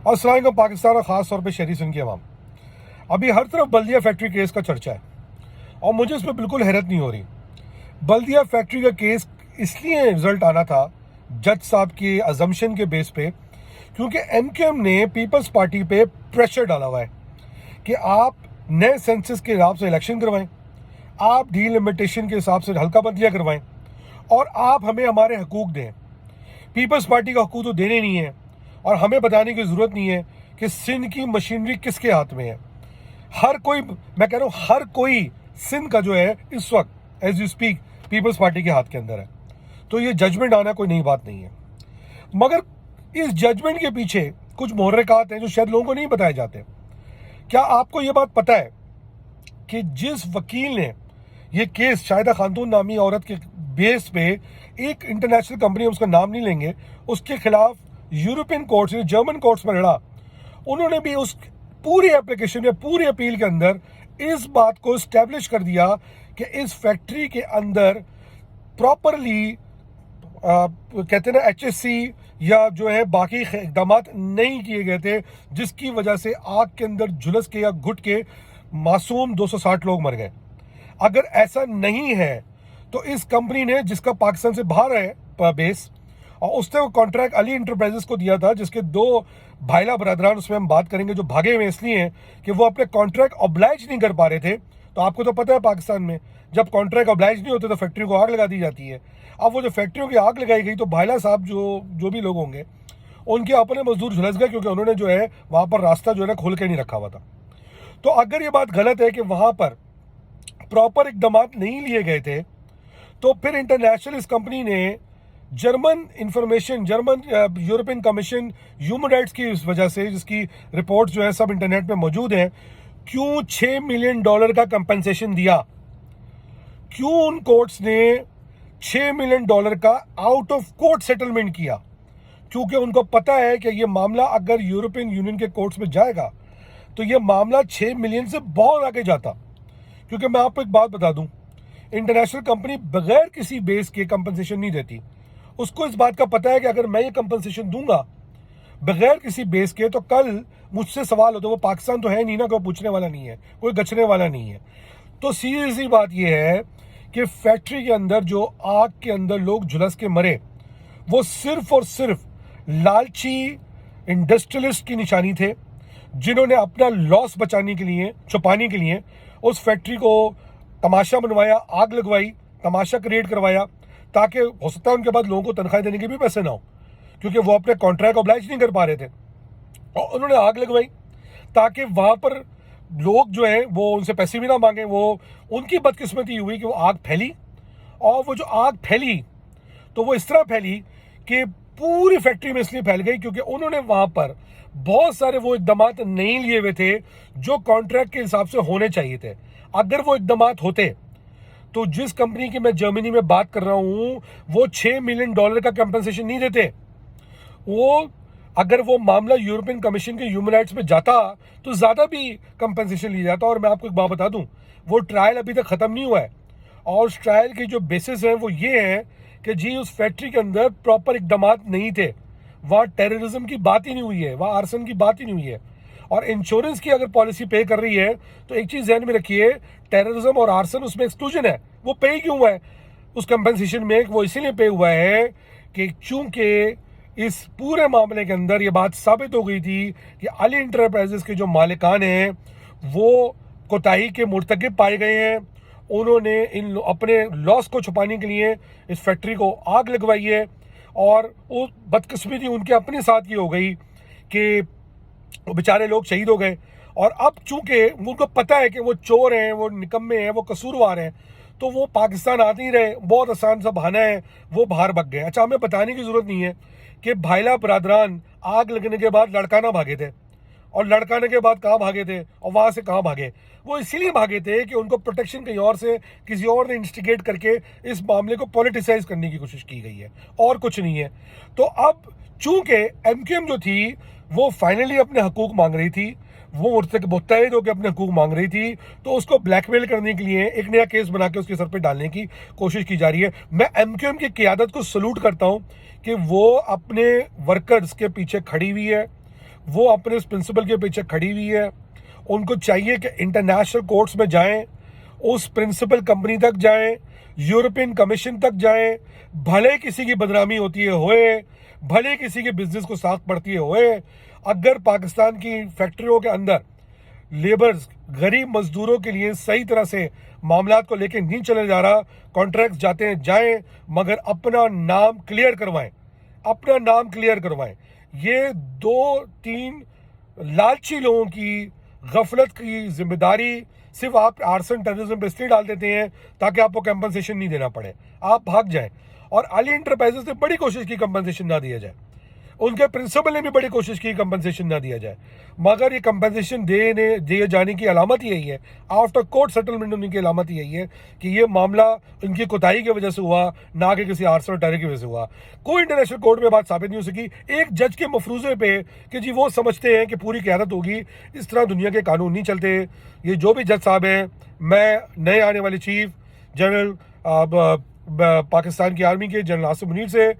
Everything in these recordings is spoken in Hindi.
अस्सलाम वालेकुम पाकिस्तान और ख़ास तौर पे शहरी सिंध की अवाम। अभी हर तरफ बल्दिया फैक्ट्री केस का चर्चा है और मुझे इस पर बिल्कुल हैरत नहीं हो रही। बल्दिया फैक्ट्री का केस इसलिए रिजल्ट आना था जज साहब के अजम्पशन के बेस पे, क्योंकि एमक्यूएम ने पीपल्स पार्टी पे प्रेशर डाला हुआ है कि आप नए सेंसस के हिसाब से इलेक्शन करवाएं, आप डीलिमिटेशन के हिसाब से हल्का बंदियाँ करवाएं और आप हमें हमारे हकूक़ दें। पीपल्स पार्टी का हकूक़ तो देने नहीं है और हमें बताने की ज़रूरत नहीं है कि सिंध की मशीनरी किसके हाथ में है। हर कोई, मैं कह रहा हूँ हर कोई सिंध का जो है इस वक्त as you speak Peoples Party के हाथ के अंदर है। तो ये जजमेंट आना कोई नई बात नहीं है, मगर इस जजमेंट के पीछे कुछ मुहर्रिकात हैं जो शायद लोगों को नहीं बताए जाते। क्या आपको ये बात पता है कि जिस वकील ने ये केस शाहिदा खातून नामी औरत के बेस पे, एक इंटरनेशनल कंपनी, उसका नाम नहीं लेंगे, उसके खिलाफ यूरोपियन कोर्ट्स ने, जर्मन कोर्ट्स में लड़ा, उन्होंने भी उस पूरी एप्लीकेशन में, पूरी अपील के अंदर इस बात को इस्टेब्लिश कर दिया कि इस फैक्ट्री के अंदर प्रॉपरली कहते हैं ना HSC या जो है बाकी इकदाम नहीं किए गए थे, जिसकी वजह से आग के अंदर झुलस के या घुट के मासूम 260 लोग मर गए। अगर ऐसा नहीं है तो इस कंपनी ने, जिसका पाकिस्तान से बाहर है बेस, और उसने वो कॉन्ट्रैक्ट अली इंटरप्राइजेस को दिया था, जिसके 2 भाईला बरदरान, उसमें हम बात करेंगे, जो भागे हुए इसलिए हैं कि वो अपने कॉन्ट्रैक्ट ऑब्लाइज नहीं कर पा रहे थे। तो आपको तो पता है पाकिस्तान में जब कॉन्ट्रैक्ट ऑब्लाइज नहीं होते तो फैक्ट्री को आग लगा दी जाती है। अब वो जो फैक्ट्रियों की आग लगाई गई तो भाईला साहब जो भी लोग होंगे उनके अपने मजदूर झुलस गए, क्योंकि उन्होंने जो है वहाँ पर रास्ता जो है ना खोल के नहीं रखा हुआ था। तो अगर ये बात गलत है कि वहाँ पर प्रॉपर इकदाम नहीं लिए गए थे, तो फिर इंटरनेशनल इस कंपनी ने German European commission human rights की इस वजह से, जिसकी रिपोर्ट जो है सब इंटरनेट पे मौजूद है, क्यों $6 मिलियन का कंपनसेशन दिया? क्यों उन कोर्ट्स ने $6 मिलियन का आउट ऑफ कोर्ट सेटलमेंट किया? क्योंकि उनको पता है कि ये मामला अगर यूरोपियन यूनियन के कोर्ट्स में जाएगा तो ये मामला 6 मिलियन से बहुत आगे जाता। क्योंकि मैं आपको एक बात बता दूं, इंटरनेशनल कंपनी बगैर किसी बेस के कंपनसेशन नहीं देती। उसको इस बात का पता है कि अगर मैं ये कंपनसेशन दूंगा बगैर किसी बेस के तो कल मुझसे सवाल होता। वो पाकिस्तान तो है नहीं ना, कोई पूछने वाला नहीं है, कोई गचने वाला नहीं है। तो सीधी सी बात ये है कि फैक्ट्री के अंदर जो आग के अंदर लोग झुलस के मरे, वो सिर्फ और सिर्फ लालची इंडस्ट्रियलिस्ट की निशानी थे, जिन्होंने अपना लॉस बचाने के लिए, छुपाने के लिए उस फैक्ट्री को तमाशा बनवाया, आग लगवाई, तमाशा क्रिएट करवाया, ताकि हो सकता है उनके बाद लोगों को तनख्वाह देने के भी पैसे ना हो, क्योंकि वो अपने कॉन्ट्रैक्ट ऑब्लाइज नहीं कर पा रहे थे। और उन्होंने आग लगवाई ताकि वहाँ पर लोग जो है वो उनसे पैसे भी ना मांगे। वो उनकी बदकिस्मती हुई कि वो आग फैली, और वो जो आग फैली तो वो इस तरह फैली कि पूरी फैक्ट्री में इसलिए फैल गई क्योंकि उन्होंने वहाँ पर बहुत सारे वो इकदाम नहीं लिए हुए थे जो कॉन्ट्रैक्ट के हिसाब से होने चाहिए थे। अगर वो इकदाम होते तो जिस कंपनी की मैं जर्मनी में बात कर रहा हूं वो $6 मिलियन का कंपनसेशन नहीं देते। वो अगर वो मामला यूरोपियन कमीशन के ह्यूमन राइट्स में जाता तो ज्यादा भी कंपनसेशन लिया जाता। और मैं आपको एक बात बता दूं, वो ट्रायल अभी तक खत्म नहीं हुआ है और उस ट्रायल की जो बेसिस है वो ये है कि जी उस फैक्ट्री के अंदर प्रॉपर इकदाम नहीं थे, वहाँ टेररिज्म की बात ही नहीं हुई है, वहाँ आर्सन की बात ही नहीं हुई है। और इंश्योरेंस की अगर पॉलिसी पे कर रही है तो एक चीज ध्यान में रखिए, टेररिज्म और आर्सन उसमें एक्सक्लूजन है। वो पे क्यों हुआ है उस कंपनसेशन में? वो इसीलिए पे हुआ है कि चूंकि इस पूरे मामले के अंदर ये बात साबित हो गई थी कि अली इंटरप्राइजेस के जो मालिकान हैं वो कोताही के मुर्तकिब पाए गए हैं। उन्होंने इन अपने लॉस को छुपाने के लिए इस फैक्ट्री को आग लगवाई है, और वो बदकिस्मती उनके अपने साथ ही हो गई कि वो बेचारे लोग शहीद हो गए। और अब चूंकि उनको पता है कि वो चोर हैं, वो निकम्मे हैं, वो कसूरवार हैं, तो वो पाकिस्तान आते ही रहे। बहुत आसान सा बहाना है, वो बाहर भाग गए। अच्छा, हमें बताने की जरूरत नहीं है कि भाईला बरादरान आग लगने के बाद लड़काना भागे थे, और लड़काने के बाद कहाँ भागे थे और वहां से कहाँ भागे? वो इसीलिए भागे थे कि उनको प्रोटेक्शन कहीं और से, किसी और ने इंस्टिगेट करके इस मामले को पॉलिटिसाइज करने की कोशिश की गई है, और कुछ नहीं है। तो अब चूंकि एमक्यूएम जो थी वो फाइनली अपने हकूक मांग रही थी, वो मुस्तैद होकर अपने हकूक मांग रही थी, तो उसको ब्लैकमेल करने के लिए एक नया केस बना के उसके सर पे डालने की कोशिश की जा रही है। मैं एमक्यूएम की क़यादत को सलूट करता हूं कि वो अपने वर्कर्स के पीछे खड़ी हुई है, वो अपने इस प्रिंसिपल के पीछे खड़ी हुई है। उनको चाहिए कि इंटरनेशनल कोर्ट्स में जाएं, उस प्रिंसिपल कंपनी तक जाएं, यूरोपियन कमीशन तक जाएं, भले किसी की बदनामी होती है होए, भले किसी के बिजनेस को साख पड़ती है होए, अगर पाकिस्तान की फैक्ट्रियों के अंदर लेबर्स गरीब मजदूरों के लिए सही तरह से मामला को लेकर नहीं चले जा रहा, कॉन्ट्रैक्ट जाते हैं जाएं, मगर अपना नाम क्लियर करवाएं, अपना नाम क्लियर करवाएं। ये 2-3 लालची लोगों की गफलत की जिम्मेदारी सिर्फ आप आर्सन टेररिज्म पे इसलिए डाल देते हैं ताकि आपको कंपनसेशन नहीं देना पड़े, आप भाग जाएं। और अली इंटरप्राइजेस ने बड़ी कोशिश की कंपनसेशन ना दिया जाए, उनके प्रिंसिपल ने भी बड़ी कोशिश की कंपनसेशन ना दिया जाए, मगर ये कंपनसेशन दिए जाने की अलामत यही है, आफ्टर कोर्ट सेटलमेंट होने की अलामत यही है कि ये मामला इनकी कोताही की वजह से हुआ, ना कि किसी आर्सन टेरर की वजह से हुआ। कोई इंटरनेशनल कोर्ट में बात साबित नहीं हो सकी एक जज के मफरूजे पे कि जी वो समझते हैं कि पूरी क़यादत होगी। इस तरह दुनिया के कानून नहीं चलते। ये जो भी जज साहब हैं, मैं नए आने वाले चीफ जनरल पाकिस्तान की आर्मी के जनरल आसिम मुनीर से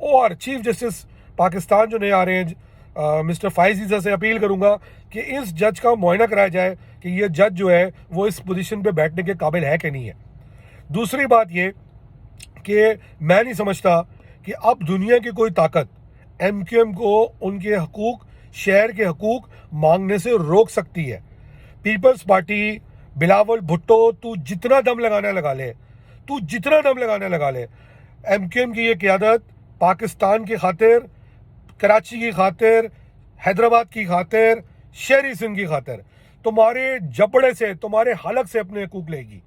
और चीफ जस्टिस पाकिस्तान जो नए आ रहे हैं मिस्टर फाइज ईसा से अपील करूंगा कि इस जज का मुआयना कराया जाए कि ये जज जो है वो इस पोजीशन पे बैठने के काबिल है कि नहीं है। दूसरी बात ये कि मैं नहीं समझता कि अब दुनिया की कोई ताकत एमक्यूएम को उनके हकूक, शहर के हकूक मांगने से रोक सकती है। पीपल्स पार्टी, बिलावल भुट्टो, तू जितना दम लगाना लगा ले, तू जितना दम लगाना लगा ले। एमक्यूएम की ये क़यादत पाकिस्तान की खातिर, कराची की खातिर, हैदराबाद की खातिर, शहरी सिंध की खातिर तुम्हारे जबड़े से, तुम्हारे हलक से अपने हकूक लेगी।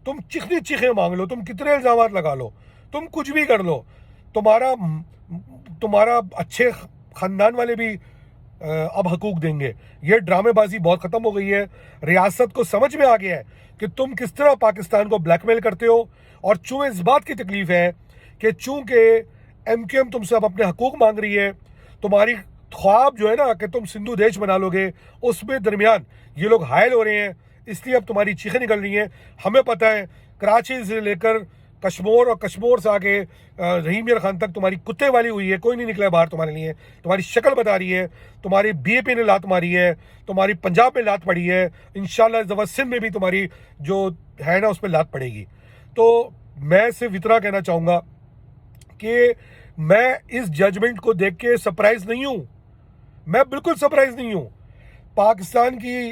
तुम चिखनी चीखें मांग लो, तुम कितने इल्जाम लगा लो, तुम कुछ भी कर लो, तुम्हारा अच्छे खानदान वाले भी अब हकूक देंगे। ये ड्रामेबाजी बहुत ख़त्म हो गई है। रियासत को समझ में आ गया है कि तुम किस तरह पाकिस्तान को ब्लैकमेल करते हो। और चूँ इस बात की तकलीफ है कि चूँकि एमक्यूएम तुमसे अब अपने हकूक मांग रही है, तुम्हारी ख्वाब जो है ना कि तुम सिंधु देश बना लोगे, उसमें दरमियान ये लोग हायल हो रहे हैं, इसलिए अब तुम्हारी चीखें निकल रही हैं। हमें पता है कराची से लेकर कश्मीर और कश्मीर से आगे रहीम मियां खान तक तुम्हारी कुत्ते वाली हुई है, कोई नहीं निकला बाहर तुम्हारे लिए। तुम्हारी शक्ल बता रही है, तुम्हारी बीएपी ने लात मारी है, तुम्हारी पंजाब में लात पड़ी है, इंशाल्लाह इस दफ़ा सिंध में भी तुम्हारी जो है ना उस पर लात पड़ेगी। तो मैं सिर्फ इतना कहना चाहूँगा कि मैं इस जजमेंट को देख के सरप्राइज नहीं हूँ, मैं बिल्कुल सरप्राइज नहीं हूँ। पाकिस्तान की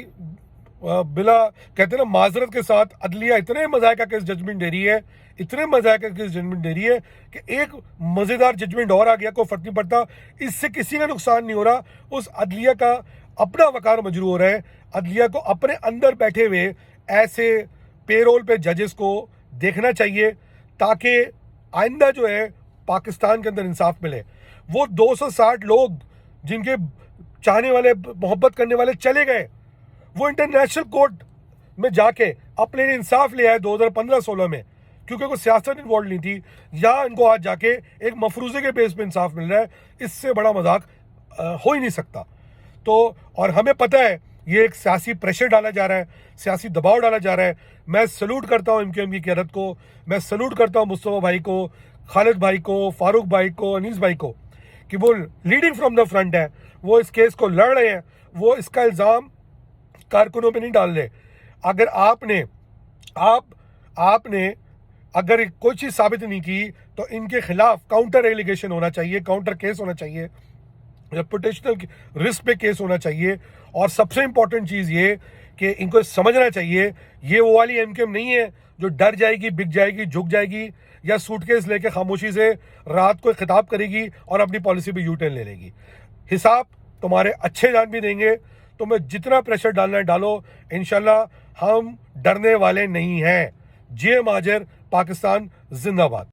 बिला कहते हैं ना माजरत के साथ अदलिया इतने मजायका केस जजमेंट दे रही है, इतने मजायका केस जजमेंट दे रही है कि एक मज़ेदार जजमेंट और आ गया, कोई फर्क नहीं पड़ता, इससे किसी का नुकसान नहीं हो रहा। उस अदलिया का अपना वकार मजरू हो रहा है। अदलिया को अपने अंदर बैठे हुए ऐसे पेरोल पे जजेस को देखना चाहिए ताकि आइंदा जो है पाकिस्तान के अंदर इंसाफ मिले। वो 260 लोग जिनके चाहने वाले, मोहब्बत करने वाले चले गए, वो इंटरनेशनल कोर्ट में जाके अपने लिए इंसाफ ले आए 2015-16 में, क्योंकि कोई सियासत इन्वॉल्व नहीं थी। यहाँ इनको आज जाके एक मफरूजे के बेस पे इंसाफ मिल रहा है, इससे बड़ा मजाक हो ही नहीं सकता। तो और हमें पता है ये एक सियासी प्रेशर डाला जा रहा है, सियासी दबाव डाला जा रहा है। मैं सल्यूट करता हूँ एमक्यूएम की क़यादत को, मैं सल्यूट करता हूँ मुस्तफा भाई को, खालिद भाई को, फारूक भाई को, अनीस भाई को, कि वो लीडिंग फ्रॉम द फ्रंट है, वो इस केस को लड़ रहे हैं, वो इसका इल्ज़ाम कारकुनों पे नहीं डाल रहे। अगर आपने अगर कोई चीज़ साबित नहीं की तो इनके खिलाफ काउंटर एलिगेशन होना चाहिए, काउंटर केस होना चाहिए, रेपुटेशनल रिस्क पे केस होना चाहिए। और सबसे इंपॉर्टेंट चीज़ ये कि इनको समझना चाहिए ये वो वाली एमक्यूएम नहीं है जो डर जाएगी, बिक जाएगी, झुक जाएगी, या सूटकेस लेके खामोशी से रात को खिताब करेगी और अपनी पॉलिसी पे यू टर्न ले लेगी। हिसाब तुम्हारे अच्छे जान भी देंगे। तुम्हें जितना प्रेशर डालना है डालो, इंशाल्लाह हम डरने वाले नहीं हैं। जे महाजर, पाकिस्तान जिंदाबाद।